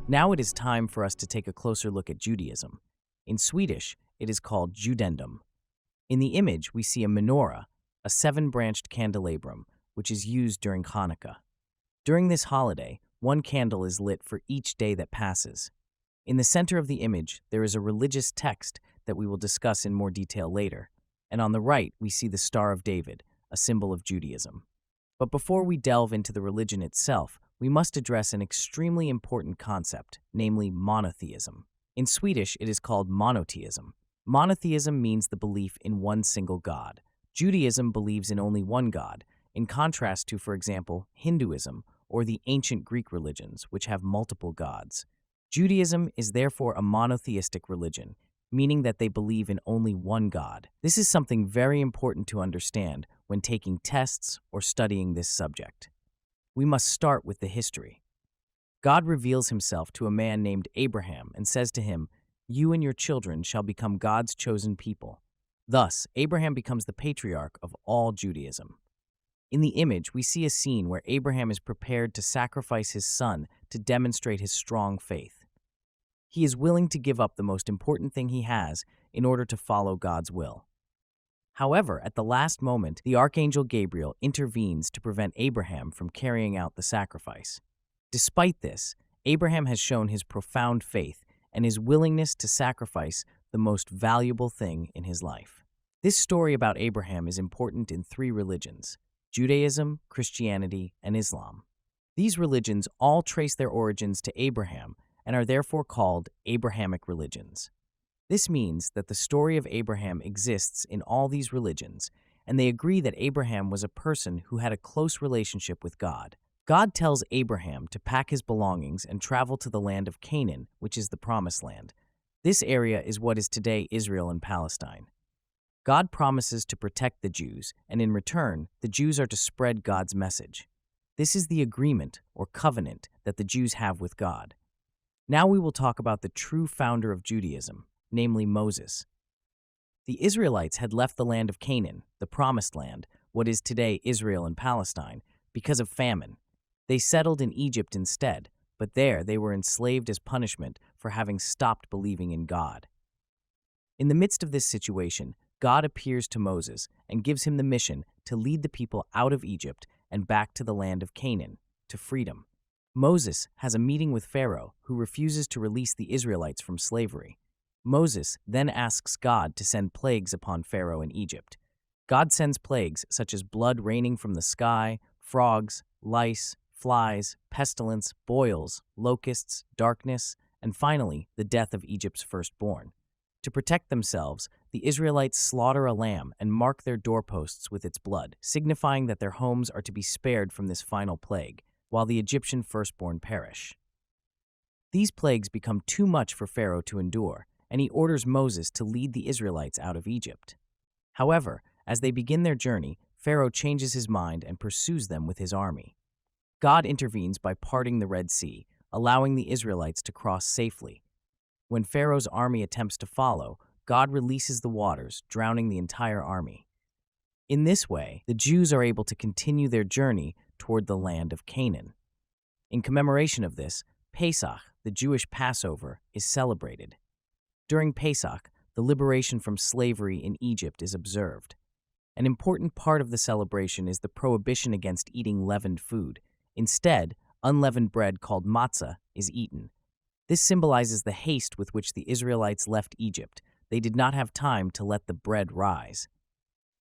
Now it is time for us to take a closer look at Judaism. In Swedish, it is called Judendom. In the image, we see a menorah, a seven-branched candelabrum, which is used during Hanukkah. During this holiday, one candle is lit for each day that passes. In the center of the image, there is a religious text that we will discuss in more detail later. And on the right, we see the Star of David, a symbol of Judaism. But before we delve into the religion itself, we must address an extremely important concept, namely monotheism. In Swedish, it is called monoteism. Monotheism means the belief in one single God. Judaism believes in only one God, in contrast to, for example, Hinduism or the ancient Greek religions, which have multiple gods. Judaism is therefore a monotheistic religion, meaning that they believe in only one God. This is something very important to understand when taking tests or studying this subject. We must start with the history. God reveals himself to a man named Abraham and says to him, "You and your children shall become God's chosen people." Thus, Abraham becomes the patriarch of all Judaism. In the image, we see a scene where Abraham is prepared to sacrifice his son to demonstrate his strong faith. He is willing to give up the most important thing he has in order to follow God's will. However, at the last moment, the archangel Gabriel intervenes to prevent Abraham from carrying out the sacrifice. Despite this, Abraham has shown his profound faith and his willingness to sacrifice the most valuable thing in his life. This story about Abraham is important in three religions: Judaism, Christianity, and Islam. These religions all trace their origins to Abraham and are therefore called Abrahamic religions. This means that the story of Abraham exists in all these religions, and they agree that Abraham was a person who had a close relationship with God. God tells Abraham to pack his belongings and travel to the land of Canaan, which is the Promised Land. This area is what is today Israel and Palestine. God promises to protect the Jews, and in return, the Jews are to spread God's message. This is the agreement or covenant that the Jews have with God. Now we will talk about the true founder of Judaism, namely Moses. The Israelites had left the land of Canaan, the Promised Land, what is today Israel and Palestine, because of famine. They settled in Egypt instead, but there they were enslaved as punishment for having stopped believing in God. In the midst of this situation, God appears to Moses and gives him the mission to lead the people out of Egypt and back to the land of Canaan, to freedom. Moses has a meeting with Pharaoh, who refuses to release the Israelites from slavery. Moses then asks God to send plagues upon Pharaoh in Egypt. God sends plagues such as blood raining from the sky, frogs, lice, flies, pestilence, boils, locusts, darkness, and finally, the death of Egypt's firstborn. To protect themselves, the Israelites slaughter a lamb and mark their doorposts with its blood, signifying that their homes are to be spared from this final plague, while the Egyptian firstborn perish. These plagues become too much for Pharaoh to endure, and he orders Moses to lead the Israelites out of Egypt. However, as they begin their journey, Pharaoh changes his mind and pursues them with his army. God intervenes by parting the Red Sea, allowing the Israelites to cross safely. When Pharaoh's army attempts to follow, God releases the waters, drowning the entire army. In this way, the Jews are able to continue their journey toward the land of Canaan. In commemoration of this, Pesach, the Jewish Passover, is celebrated. During Pesach, the liberation from slavery in Egypt is observed. An important part of the celebration is the prohibition against eating leavened food. Instead, unleavened bread called matzah is eaten. This symbolizes the haste with which the Israelites left Egypt. They did not have time to let the bread rise.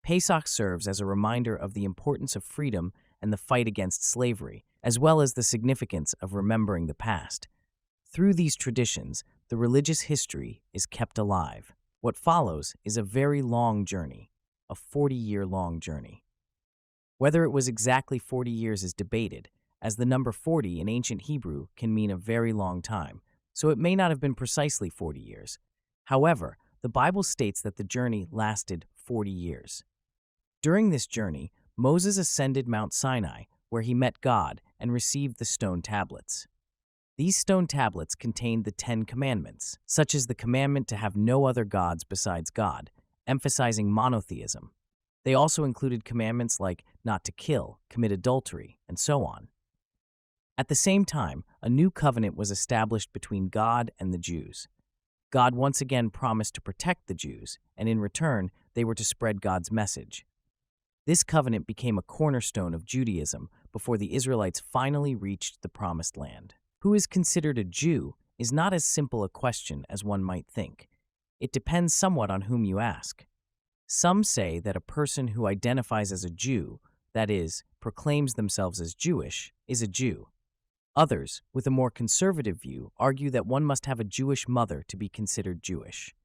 Pesach serves as a reminder of the importance of freedom and the fight against slavery, as well as the significance of remembering the past. Through these traditions, the religious history is kept alive. What follows is a very long journey, a 40-year-long journey. Whether it was exactly 40 years is debated, as the number 40 in ancient Hebrew can mean a very long time, so it may not have been precisely 40 years. However, the Bible states that the journey lasted 40 years. During this journey, Moses ascended Mount Sinai, where he met God and received the stone tablets. These stone tablets contained the 10 commandments, such as the commandment to have no other gods besides God, emphasizing monotheism. They also included commandments like not to kill, commit adultery, and so on. At the same time, a new covenant was established between God and the Jews. God once again promised to protect the Jews, and in return, they were to spread God's message. This covenant became a cornerstone of Judaism before the Israelites finally reached the Promised Land. Who is considered a Jew is not as simple a question as one might think. It depends somewhat on whom you ask. Some say that a person who identifies as a Jew, that is, proclaims themselves as Jewish, is a Jew. Others, with a more conservative view, argue that one must have a Jewish mother to be considered Jewish.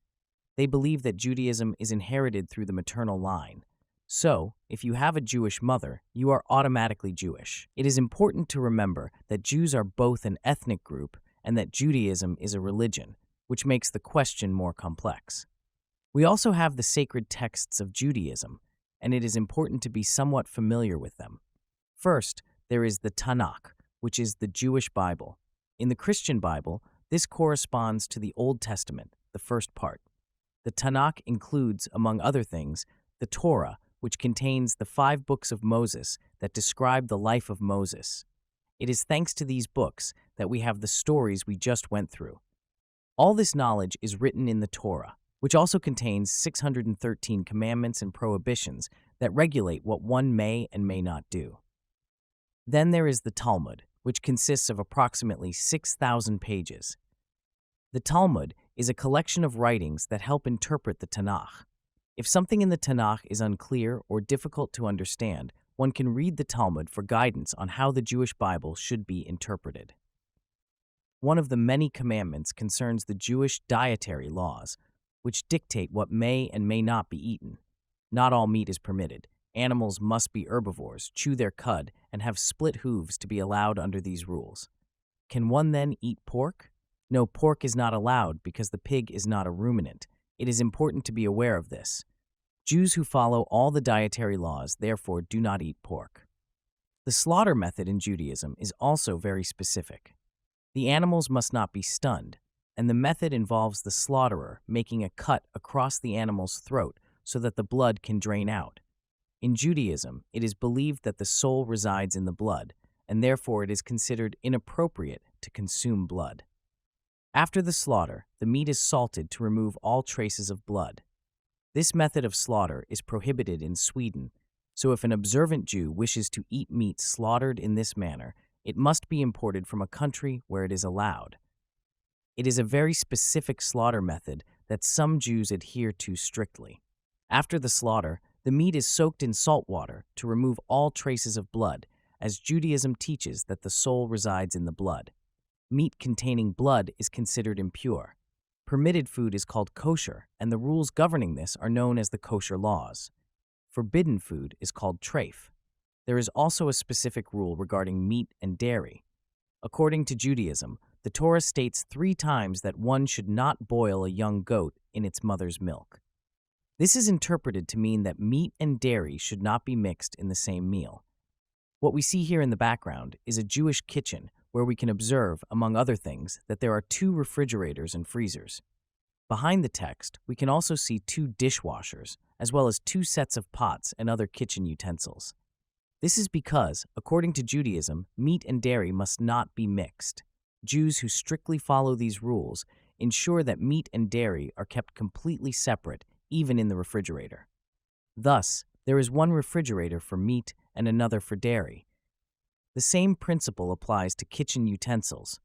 They believe that Judaism is inherited through the maternal line. So, if you have a Jewish mother, you are automatically Jewish. It is important to remember that Jews are both an ethnic group and that Judaism is a religion, which makes the question more complex. We also have the sacred texts of Judaism, and it is important to be somewhat familiar with them. First, there is the Tanakh, which is the Jewish Bible. In the Christian Bible, this corresponds to the Old Testament, the first part. The Tanakh includes, among other things, the Torah, which contains the 5 books of Moses that describe the life of Moses. It is thanks to these books that we have the stories we just went through. All this knowledge is written in the Torah, which also contains 613 commandments and prohibitions that regulate what one may and may not do. Then there is the Talmud, which consists of approximately 6,000 pages. The Talmud is a collection of writings that help interpret the Tanakh. If something in the Tanakh is unclear or difficult to understand, one can read the Talmud for guidance on how the Jewish Bible should be interpreted. One of the many commandments concerns the Jewish dietary laws, which dictate what may and may not be eaten. Not all meat is permitted. Animals must be herbivores, chew their cud, and have split hooves to be allowed under these rules. Can one then eat pork? No, pork is not allowed because the pig is not a ruminant. It is important to be aware of this. Jews who follow all the dietary laws therefore do not eat pork. The slaughter method in Judaism is also very specific. The animals must not be stunned, and the method involves the slaughterer making a cut across the animal's throat so that the blood can drain out. In Judaism, it is believed that the soul resides in the blood, and therefore it is considered inappropriate to consume blood. After the slaughter, the meat is salted to remove all traces of blood. This method of slaughter is prohibited in Sweden, so if an observant Jew wishes to eat meat slaughtered in this manner, it must be imported from a country where it is allowed. It is a very specific slaughter method that some Jews adhere to strictly. After the slaughter, the meat is soaked in salt water to remove all traces of blood, as Judaism teaches that the soul resides in the blood. Meat containing blood is considered impure. Permitted food is called kosher, and the rules governing this are known as the kosher laws. Forbidden food is called treif. There is also a specific rule regarding meat and dairy. According to Judaism, the Torah states 3 times that one should not boil a young goat in its mother's milk. This is interpreted to mean that meat and dairy should not be mixed in the same meal. What we see here in the background is a Jewish kitchen where we can observe, among other things, that there are 2 refrigerators and freezers. Behind the text, we can also see 2 dishwashers, as well as 2 sets of pots and other kitchen utensils. This is because, according to Judaism, meat and dairy must not be mixed. Jews who strictly follow these rules ensure that meat and dairy are kept completely separate, even in the refrigerator. Thus, there is one refrigerator for meat and another for dairy. The same principle applies to kitchen utensils.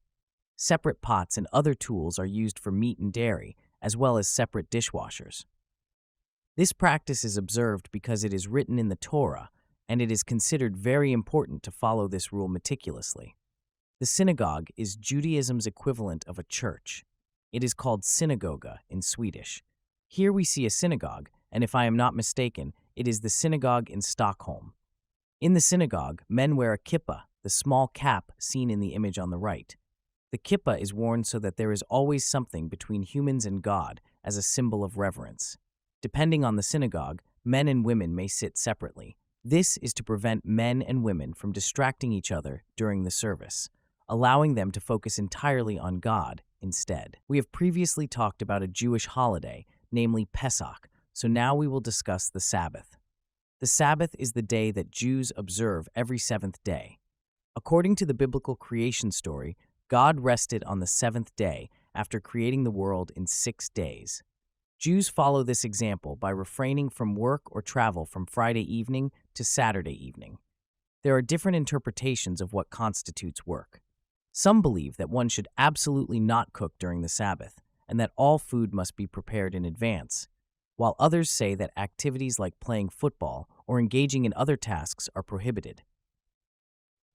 Separate pots and other tools are used for meat and dairy, as well as separate dishwashers. This practice is observed because it is written in the Torah, and it is considered very important to follow this rule meticulously. The synagogue is Judaism's equivalent of a church. It is called Synagoga in Swedish. Here we see a synagogue, and if I am not mistaken, it is the synagogue in Stockholm. In the synagogue, men wear a kippah, the small cap seen in the image on the right. The kippah is worn so that there is always something between humans and God as a symbol of reverence. Depending on the synagogue, men and women may sit separately. This is to prevent men and women from distracting each other during the service, allowing them to focus entirely on God instead. We have previously talked about a Jewish holiday, namely Pesach, so now we will discuss the Sabbath. The Sabbath is the day that Jews observe every 7th day. According to the biblical creation story, God rested on the seventh day after creating the world in 6 days. Jews follow this example by refraining from work or travel from Friday evening to Saturday evening. There are different interpretations of what constitutes work. Some believe that one should absolutely not cook during the Sabbath, and that all food must be prepared in advance, while others say that activities like playing football or engaging in other tasks are prohibited.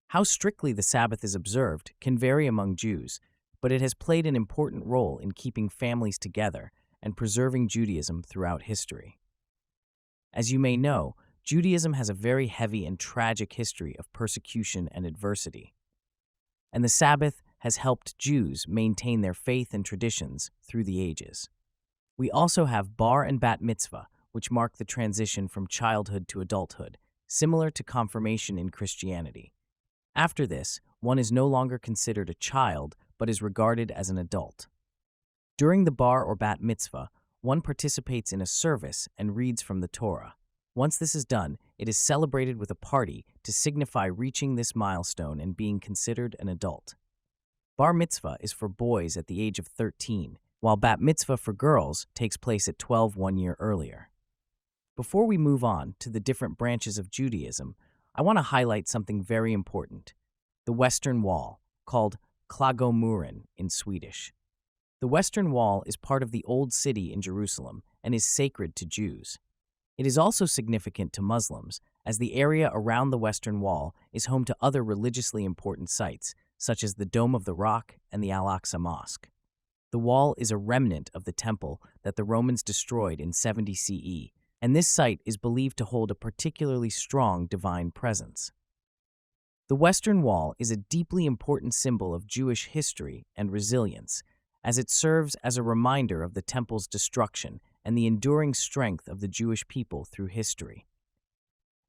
How strictly the Sabbath is observed can vary among Jews, but it has played an important role in keeping families together and preserving Judaism throughout history. As you may know, Judaism has a very heavy and tragic history of persecution and adversity, and the Sabbath has helped Jews maintain their faith and traditions through the ages. We also have bar and bat mitzvah, which mark the transition from childhood to adulthood, similar to confirmation in Christianity. After this, one is no longer considered a child, but is regarded as an adult. During the bar or bat mitzvah, one participates in a service and reads from the Torah. Once this is done, it is celebrated with a party to signify reaching this milestone and being considered an adult. Bar mitzvah is for boys at the age of 13, while bat mitzvah for girls takes place at 12 1 year earlier. Before we move on to the different branches of Judaism, I want to highlight something very important: the Western Wall, called Klagomuren in Swedish. The Western Wall is part of the Old City in Jerusalem and is sacred to Jews. It is also significant to Muslims, as the area around the Western Wall is home to other religiously important sites, such as the Dome of the Rock and the Al-Aqsa Mosque. The wall is a remnant of the temple that the Romans destroyed in 70 CE, and this site is believed to hold a particularly strong divine presence. The Western Wall is a deeply important symbol of Jewish history and resilience, as it serves as a reminder of the temple's destruction and the enduring strength of the Jewish people through history.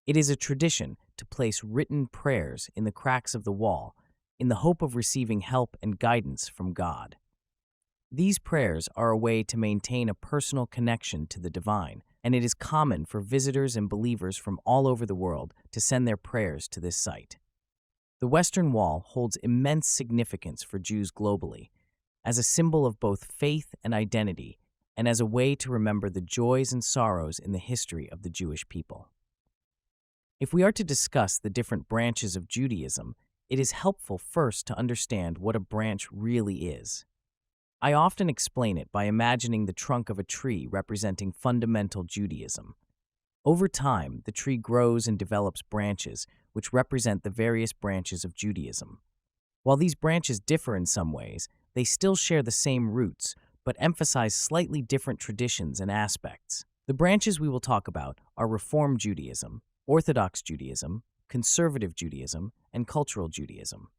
It is a tradition to place written prayers in the cracks of the wall in the hope of receiving help and guidance from God. These prayers are a way to maintain a personal connection to the divine, and it is common for visitors and believers from all over the world to send their prayers to this site. The Western Wall holds immense significance for Jews globally, as a symbol of both faith and identity, and as a way to remember the joys and sorrows in the history of the Jewish people. If we are to discuss the different branches of Judaism, it is helpful first to understand what a branch really is. I often explain it by imagining the trunk of a tree representing fundamental Judaism. Over time, the tree grows and develops branches, which represent the various branches of Judaism. While these branches differ in some ways, they still share the same roots, but emphasize slightly different traditions and aspects. The branches we will talk about are Reform Judaism, Orthodox Judaism, Conservative Judaism, and Cultural Judaism.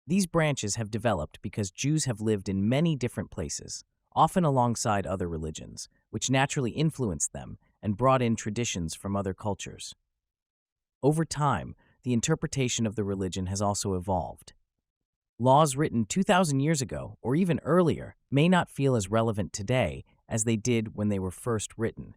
These branches have developed because Jews have lived in many different places, often alongside other religions, which naturally influenced them and brought in traditions from other cultures. Over time, the interpretation of the religion has also evolved. Laws written 2,000 years ago, or even earlier, may not feel as relevant today as they did when they were first written.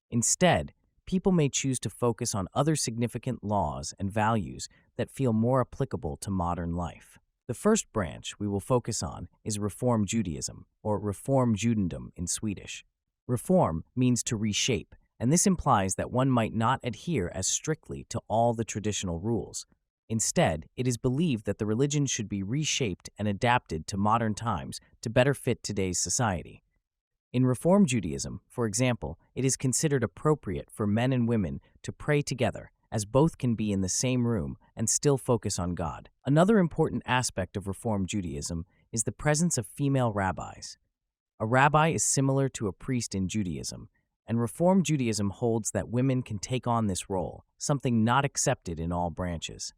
Instead, people may choose to focus on other significant laws and values that feel more applicable to modern life. The first branch we will focus on is Reform Judaism, or Reform Judendom in Swedish. Reform means to reshape, and this implies that one might not adhere as strictly to all the traditional rules. Instead, it is believed that the religion should be reshaped and adapted to modern times to better fit today's society. In Reform Judaism, for example, it is considered appropriate for men and women to pray together, as both can be in the same room and still focus on God. Another important aspect of Reform Judaism is the presence of female rabbis. A rabbi is similar to a priest in Judaism, and Reform Judaism holds that women can take on this role, something not accepted in all branches.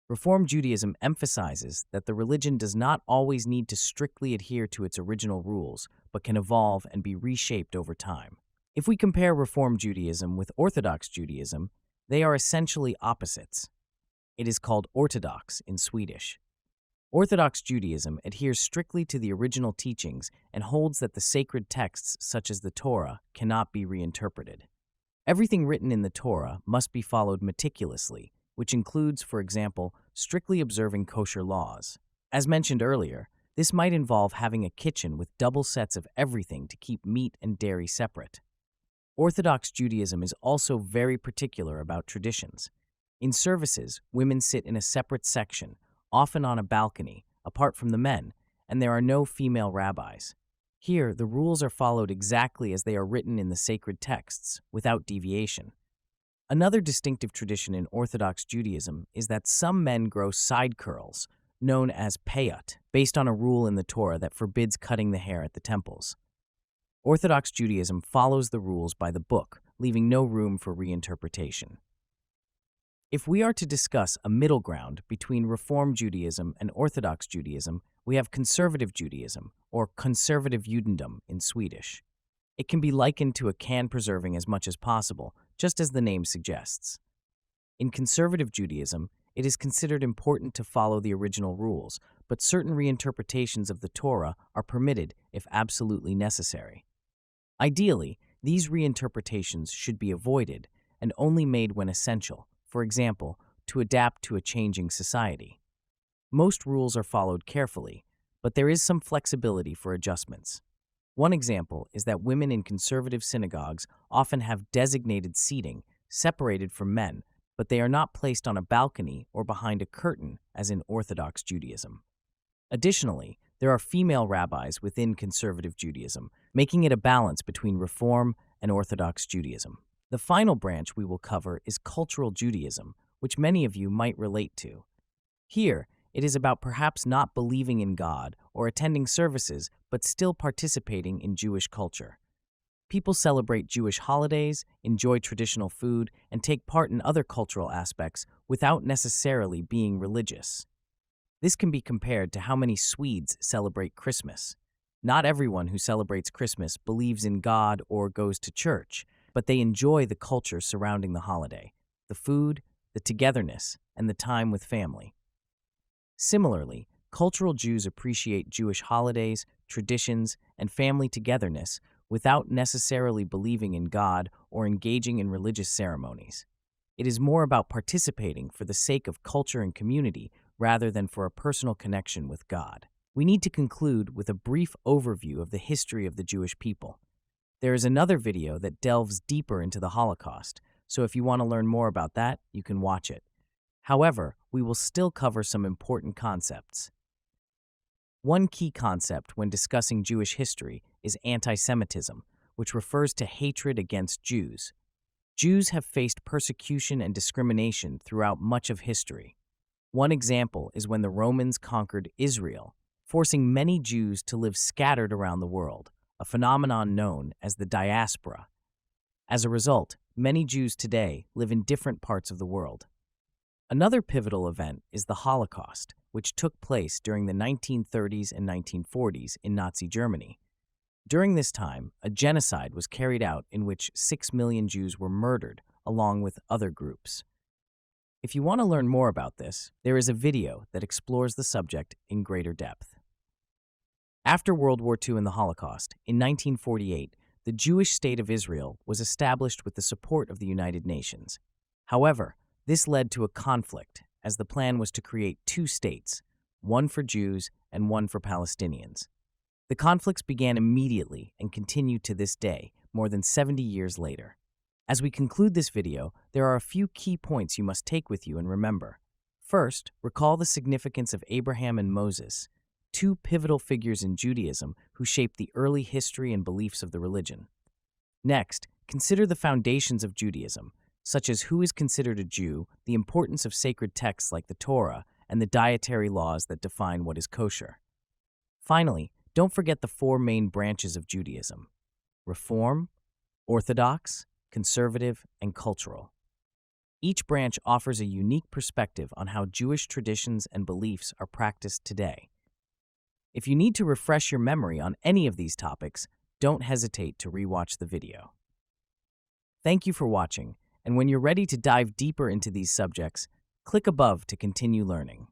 Reform Judaism emphasizes that the religion does not always need to strictly adhere to its original rules, but can evolve and be reshaped over time. If we compare Reform Judaism with Orthodox Judaism, they are essentially opposites. It is called Orthodox in Swedish. Orthodox Judaism adheres strictly to the original teachings and holds that the sacred texts, such as the Torah, cannot be reinterpreted. Everything written in the Torah must be followed meticulously, which includes, for example, strictly observing kosher laws. As mentioned earlier, this might involve having a kitchen with double sets of everything to keep meat and dairy separate. Orthodox Judaism is also very particular about traditions. In services, women sit in a separate section, often on a balcony, apart from the men, and there are no female rabbis. Here, the rules are followed exactly as they are written in the sacred texts, without deviation. Another distinctive tradition in Orthodox Judaism is that some men grow side curls, known as payut, based on a rule in the Torah that forbids cutting the hair at the temples. Orthodox Judaism follows the rules by the book, leaving no room for reinterpretation. If we are to discuss a middle ground between Reform Judaism and Orthodox Judaism, we have Conservative Judaism, or Conservative Judendom in Swedish. It can be likened to a can preserving as much as possible, just as the name suggests. In Conservative Judaism, it is considered important to follow the original rules, but certain reinterpretations of the Torah are permitted if absolutely necessary. Ideally, these reinterpretations should be avoided and only made when essential, for example, to adapt to a changing society. Most rules are followed carefully, but there is some flexibility for adjustments. One example is that women in conservative synagogues often have designated seating, separated from men, but they are not placed on a balcony or behind a curtain as in Orthodox Judaism. Additionally, there are female rabbis within conservative Judaism, making it a balance between Reform and Orthodox Judaism. The final branch we will cover is cultural Judaism, which many of you might relate to. Here, it is about perhaps not believing in God or attending services, but still participating in Jewish culture. People celebrate Jewish holidays, enjoy traditional food, and take part in other cultural aspects without necessarily being religious. This can be compared to how many Swedes celebrate Christmas. Not everyone who celebrates Christmas believes in God or goes to church, but they enjoy the culture surrounding the holiday, the food, the togetherness, and the time with family. Similarly, cultural Jews appreciate Jewish holidays, traditions, and family togetherness without necessarily believing in God or engaging in religious ceremonies. It is more about participating for the sake of culture and community rather than for a personal connection with God. We need to conclude with a brief overview of the history of the Jewish people. There is another video that delves deeper into the Holocaust, so if you want to learn more about that, you can watch it. However, we will still cover some important concepts. One key concept when discussing Jewish history is antisemitism, which refers to hatred against Jews. Jews have faced persecution and discrimination throughout much of history. One example is when the Romans conquered Israel, forcing many Jews to live scattered around the world, a phenomenon known as the Diaspora. As a result, many Jews today live in different parts of the world. Another pivotal event is the Holocaust, which took place during the 1930s and 1940s in Nazi Germany. During this time, a genocide was carried out in which 6 million Jews were murdered, along with other groups. If you want to learn more about this, there is a video that explores the subject in greater depth. After World War II and the Holocaust, in 1948, the Jewish state of Israel was established with the support of the United Nations. However, this led to a conflict, as the plan was to create two states, one for Jews and one for Palestinians. The conflicts began immediately and continue to this day, more than 70 years later. As we conclude this video, there are a few key points you must take with you and remember. First, recall the significance of Abraham and Moses, two pivotal figures in Judaism who shaped the early history and beliefs of the religion. Next, consider the foundations of Judaism, such as who is considered a Jew, the importance of sacred texts like the Torah, and the dietary laws that define what is kosher. Finally, don't forget the four main branches of Judaism: Reform, Orthodox, Conservative, and Cultural. Each branch offers a unique perspective on how Jewish traditions and beliefs are practiced today. If you need to refresh your memory on any of these topics, don't hesitate to rewatch the video. Thank you for watching. And when you're ready to dive deeper into these subjects, click above to continue learning.